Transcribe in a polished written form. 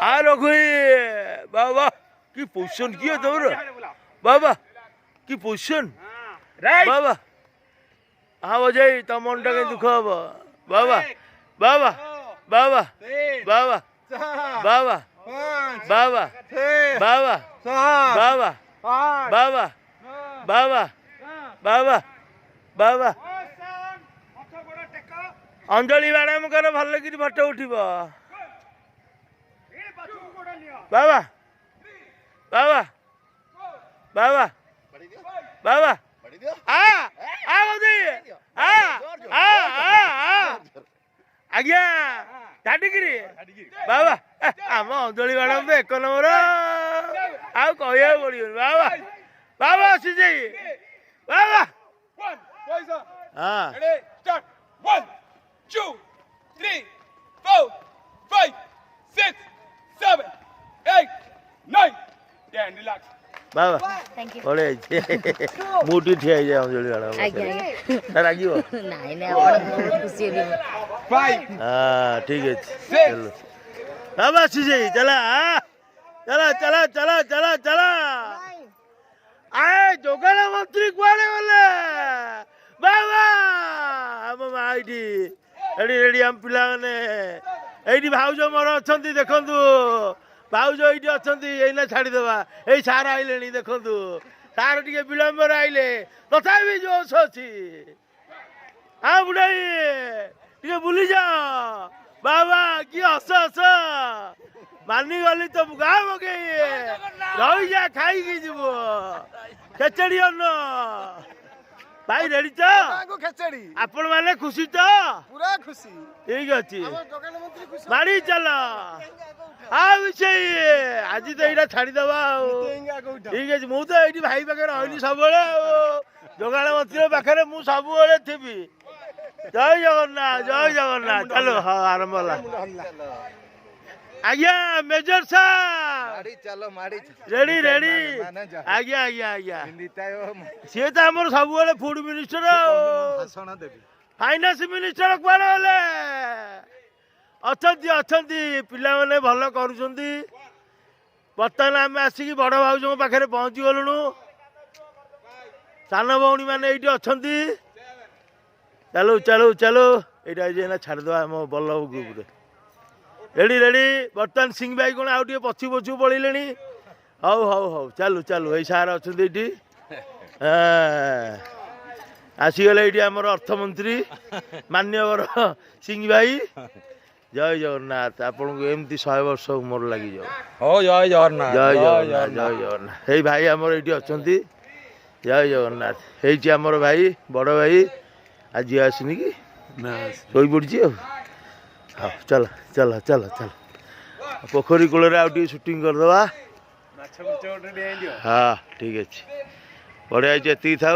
रघुई बाबा की पोजिशन किए तोर बाबा की पोजिशन बाबा हाँ बजाई तम मनटा कहीं दुख हम बाबा बाबा बाबा बाबा बाबा बाबा बाबा बाबा बाबा बाबा बाबा बाबा अंजलि मैडम कर भल कि फटो उठ बाबा बाबा बाबा बाबा आज्ञा झाटिकी बाबा आम अंजलि मैडम तो एक नंबर आउ कह पड़ो बाबा बाबा आसी बाबा हाँ 1 2 3 4 5 6 7 8 9 10 relax बाबा थैंक यू बड़े मुठी ठिया जाए अंजलि मैडम आज्ञा रागिब नहीं नहीं बहुत खुशी होली 5 हाँ ठीक है चलो बाबा आसी चला चला चला चला चला चला आए जोगाड़ मंत्री कुआड़े गले बाबा हम माइटी रेडी रेडी हम पिला माने एठी भाउज मोर अछंती देखंतु भाउज एठी अछंती एइना छाडी देबा एई सार आइलेनी देखंतु सार टिके विलंबर आइले तथापि जोश अछि हाँ बुढ़ाई टिके बुली जा बाबा की हस हस मानी गली तो गाँ मगे रही जा खाई जीव खेचड़ी अन्न भाई रेडी तो खेचड़ी आपण माने खुशी तो पूरा खुशी ठीक अच्छी मारी चल हाँ विषय आज तो यहाँ छाड़ीदबा ठीक है मु तो ये भाई पाखे रही सब जोगाड़ मंत्री पाखे मुझे सब थी जय जगन्नाथ चलो हाँ आरंभ आज्ञा मेजर साहब चलो माड़ी रेडी रेडी आज्ञा आज्ञा आज्ञा सी तो आम सब फूड मिनिस्टर फाइनान्स मिनिस्टर कुआड़े गले अच्छा अच्छा पिला मैंने भल कर बर्तमान आम आसिक बड़ भाज पाखे पहुँची गलुणु सान भौणी मैंने ये अच्छा चलो चलो चलो यहाँ छाड़द आम बल्लभ ग्रुप रेडी रेडी बर्तमान सिंह भाई कौन आउ पछु पछु पड़े हौ हौ हौ चलु चलु ये सार अच्छा ये आसीगले ये आम अर्थमंत्री मान्यवर सिंह भाई जय जगन्नाथ आपन को एमती 100 वर्ष उमर लगी जाओ जय जगन्नाथ जय जगन्नाथ जय जगन्नाथ हे भाई आमर ये अच्छा जय जगन्नाथ ये आमर भाई बड़ भाई आज आसनी कि शोई पड़ी हाँ चल चल चल चल पोखरी कूल आउ शूटिंग करदे हाँ ठीक अच्छे बढ़िया ये था।